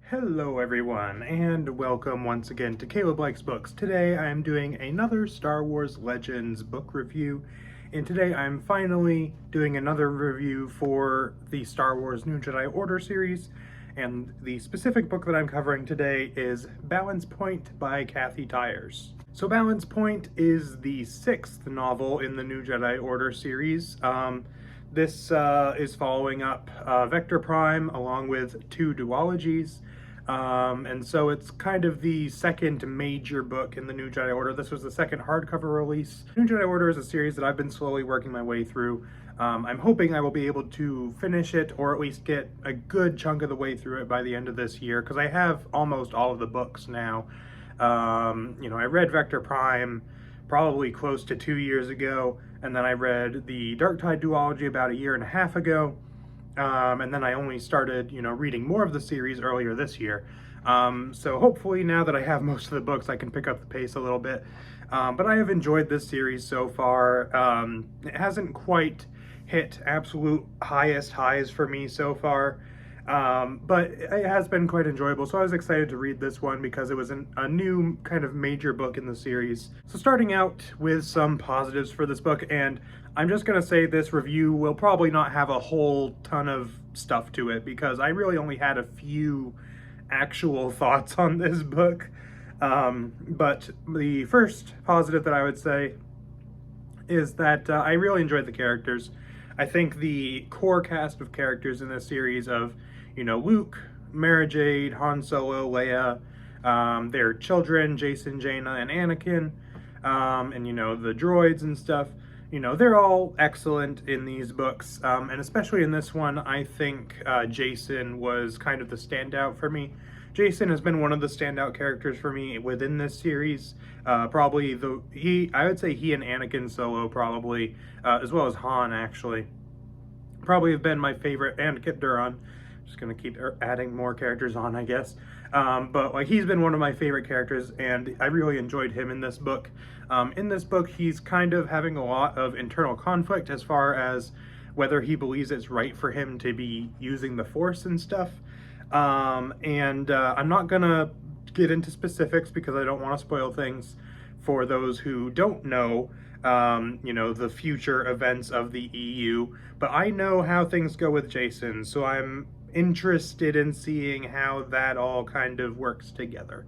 Hello everyone, and welcome once again to Caleb Likes Books. Today I am doing another Star Wars Legends book review, and today I'm finally doing another review for the Star Wars New Jedi Order series, and the specific book that I'm covering today is Balance Point by Kathy Tyers. So Balance Point is the sixth novel in the New Jedi Order series. This is following up Vector Prime along with two duologies. And so it's kind of the second major book in the New Jedi Order. This was the second hardcover release. New Jedi Order is a series that I've been slowly working my way through. I'm hoping I will be able to finish it, or at least get a good chunk of the way through it by the end of this year, because I have almost all of the books now. I read Vector Prime probably close to 2 years ago, and then I read the Dark Tide duology about a year and a half ago. And then I only started, reading more of the series earlier this year. So hopefully now that I have most of the books, I can pick up the pace a little bit. But I have enjoyed this series so far. It hasn't quite hit absolute highest highs for me so far. But it has been quite enjoyable, so I was excited to read this one because it was a new kind of major book in the series. So starting out with some positives for this book, and I'm just going to say this review will probably not have a whole ton of stuff to it because I really only had a few actual thoughts on this book. But the first positive that I would say is that I really enjoyed the characters. I think the core cast of characters in this series of, Luke, Mara Jade, Han Solo, Leia, their children, Jason, Jaina, and Anakin, and, the droids and stuff, they're all excellent in these books. And especially in this one, I think Jason was kind of the standout for me. Jason has been one of the standout characters for me within this series. I would say he and Anakin Solo probably, as well as Han actually, probably have been my favorite, and Kip Duran. Just gonna keep adding more characters on, I guess. But he's been one of my favorite characters, and I really enjoyed him in this book. In this book, he's kind of having a lot of internal conflict as far as whether he believes it's right for him to be using the Force and stuff. I'm not gonna get into specifics because I don't want to spoil things for those who don't know, the future events of the EU. But I know how things go with Jason, so I'm interested in seeing how that all kind of works together.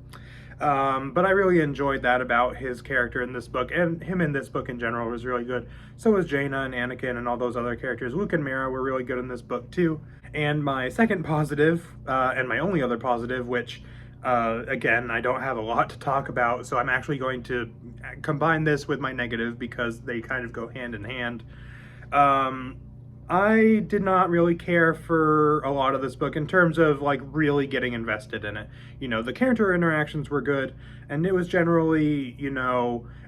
But I really enjoyed that about his character in this book, and him in this book in general was really good. So was Jaina and Anakin and all those other characters. Luke and Mara were really good in this book too. And my second positive, and my only other positive, which again, I don't have a lot to talk about, so I'm actually going to combine this with my negative because they kind of go hand in hand. I did not really care for a lot of this book in terms of really getting invested in it. The character interactions were good, and it was generally,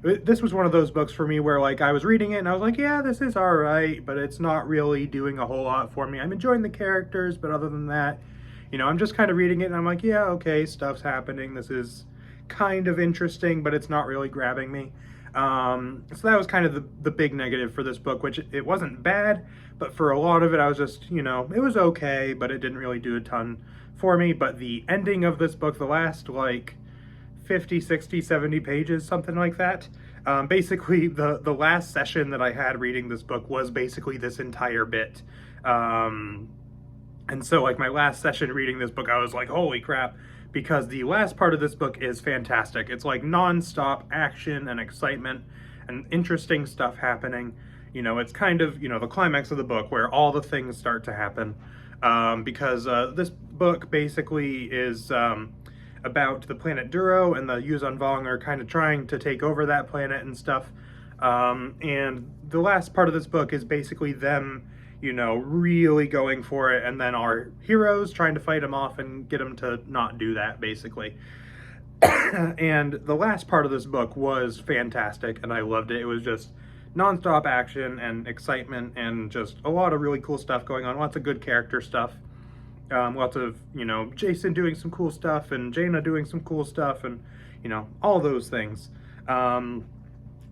this was one of those books for me where I was reading it and I was like, yeah, this is all right, but it's not really doing a whole lot for me. I'm enjoying the characters, but other than that, I'm just kind of reading it and I'm like, yeah, okay, stuff's happening. This is kind of interesting, but it's not really grabbing me. So that was kind of the big negative for this book, which it wasn't bad, but for a lot of it, I was just, it was okay, but it didn't really do a ton for me. But the ending of this book, the last 50, 60, 70 pages, something like that, basically the last session that I had reading this book was basically this entire bit. And so my last session reading this book, I was like, holy crap. Because the last part of this book is fantastic. It's non-stop action and excitement and interesting stuff happening. It's kind of, the climax of the book where all the things start to happen. Because this book basically is about the planet Duro, and the Yuuzhan Vong are kind of trying to take over that planet and stuff. And the last part of this book is basically them really going for it, and then our heroes trying to fight him off and get him to not do that, basically. And the last part of this book was fantastic, and I loved it. It was just nonstop action and excitement, and just a lot of really cool stuff going on. Lots of good character stuff. Lots of, Jason doing some cool stuff, and Jaina doing some cool stuff, and, all those things.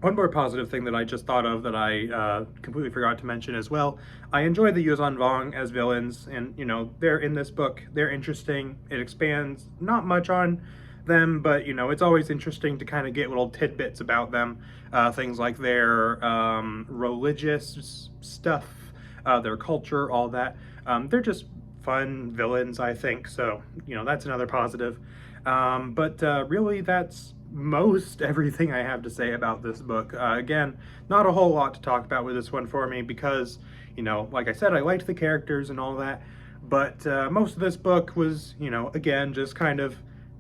One more positive thing that I just thought of that I completely forgot to mention as well, I enjoy the Yuzhan Vong as villains, and, you know, they're in this book, they're interesting, it expands not much on them, but, you know, it's always interesting to kind of get little tidbits about them, things like their religious stuff, their culture, all that. They're just fun villains, I think, so, you know, that's another positive. But really, that's most everything I have to say about this book. Again, not a whole lot to talk about with this one for me because, you know, like I said, I liked the characters and all that, but most of this book was, you know, again, just kind of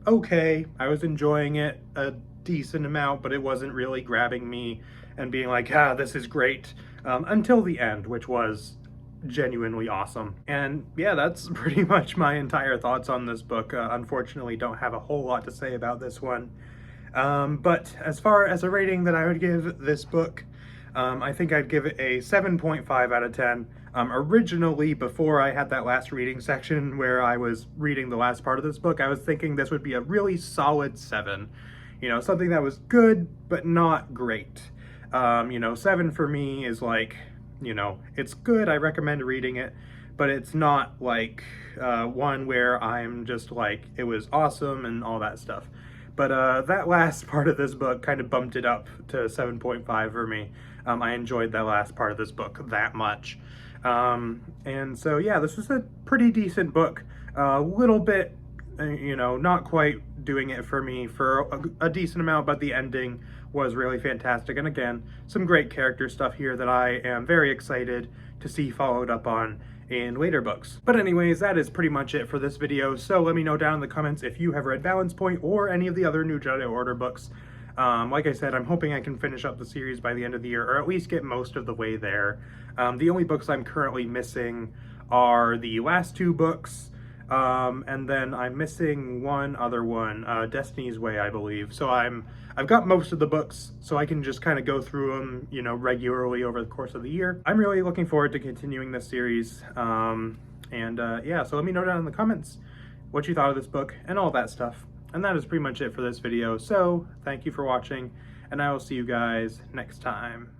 okay. I was enjoying it a decent amount, but it wasn't really grabbing me and being like, ah, this is great, until the end, which was genuinely awesome. And yeah, that's pretty much my entire thoughts on this book. Unfortunately, don't have a whole lot to say about this one. But as far as a rating that I would give this book, I think I'd give it a 7.5 out of 10. Originally, before I had that last reading section where I was reading the last part of this book, I was thinking this would be a really solid 7. You know, something that was good, but not great. You know, 7 for me is like, you know, it's good, I recommend reading it, but it's not like one where I'm just like, it was awesome and all that stuff. But that last part of this book kind of bumped it up to 7.5 for me. I enjoyed that last part of this book that much. And so, yeah, this was a pretty decent book. A little bit, you know, not quite doing it for me for a decent amount, but the ending was really fantastic. And again, some great character stuff here that I am very excited to see followed up on in later books. But anyways, that is pretty much it for this video. So let me know down in the comments if you have read Balance Point or any of the other New Jedi Order books. Like I said, I'm hoping I can finish up the series by the end of the year, or at least get most of the way there. The only books I'm currently missing are the last 2 books, and then I'm missing one other one, Destiny's Way, I believe. So I've got most of the books, so I can just kind of go through them, you know, regularly over the course of the year. I'm really looking forward to continuing this series, yeah, so let me know down in the comments what you thought of this book and all that stuff. And that is pretty much it for this video, so thank you for watching, and I will see you guys next time.